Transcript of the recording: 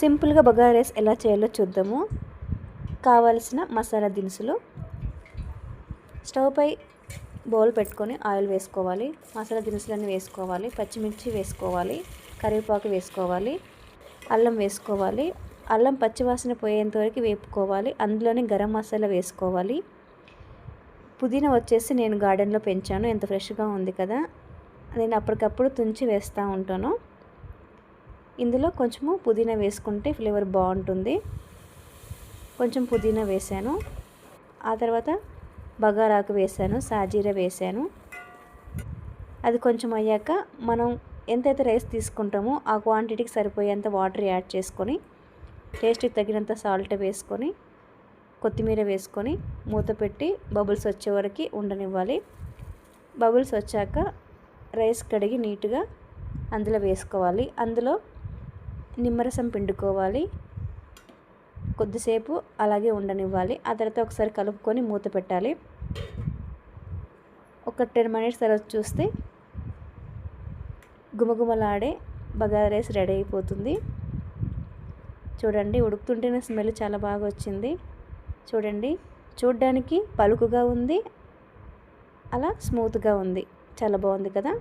సింపుల్గా బగారా రైస్ ఎలా చేయాలో చూద్దాము. కావాల్సిన మసాలా దినుసులు, స్టవ్ పై బౌల్ పెట్టుకొని ఆయిల్ వేసుకోవాలి. మసాలా దినుసులన్నీ వేసుకోవాలి. పచ్చిమిర్చి వేసుకోవాలి, కరివేపాకు వేసుకోవాలి, అల్లం వేసుకోవాలి. అల్లం పచ్చివాసన పోయేంత వరకు వేపుకోవాలి. అందులోనే గరం మసాలా వేసుకోవాలి. పుదీనా వచ్చేసి నేను గార్డెన్లో పెంచాను, ఎంత ఫ్రెష్గా ఉంది కదా, నేను అప్పటికప్పుడు తుంచి వేస్తూ ఉంటాను. ఇందులో కొంచెము పుదీనా వేసుకుంటే ఫ్లేవర్ బాగుంటుంది. కొంచెం పుదీనా వేసాను. ఆ తర్వాత బగారాకు వేసాను, సాజీర వేసాను. అది కొంచెం అయ్యాక మనం ఎంతైతే రైస్ తీసుకుంటామో ఆ క్వాంటిటీకి సరిపోయేంత వాటర్ యాడ్ చేసుకొని, టేస్ట్కి తగినంత సాల్ట్ వేసుకొని, కొత్తిమీర వేసుకొని మూత పెట్టి బబుల్స్ వచ్చే వరకు ఉండనివ్వాలి. బబుల్స్ వచ్చాక రైస్ కడిగి నీట్గా అందులో వేసుకోవాలి. అందులో నిమ్మరసం పిండుకోవాలి. కొద్దిసేపు అలాగే ఉండనివ్వాలి. ఆ తర్వాత ఒకసారి కలుపుకొని మూత పెట్టాలి. ఒక 10 మినిట్స్ తర్వాత చూస్తే గుమగుమలాడే బగారా రైస్ రెడీ అయిపోతుంది. చూడండి, ఉడుకుతుంటేనే స్మెల్ చాలా బాగా వచ్చింది. చూడండి, చూడ్డానికి పలుకుగా ఉంది, అలా స్మూత్గా ఉంది, చాలా బాగుంది కదా.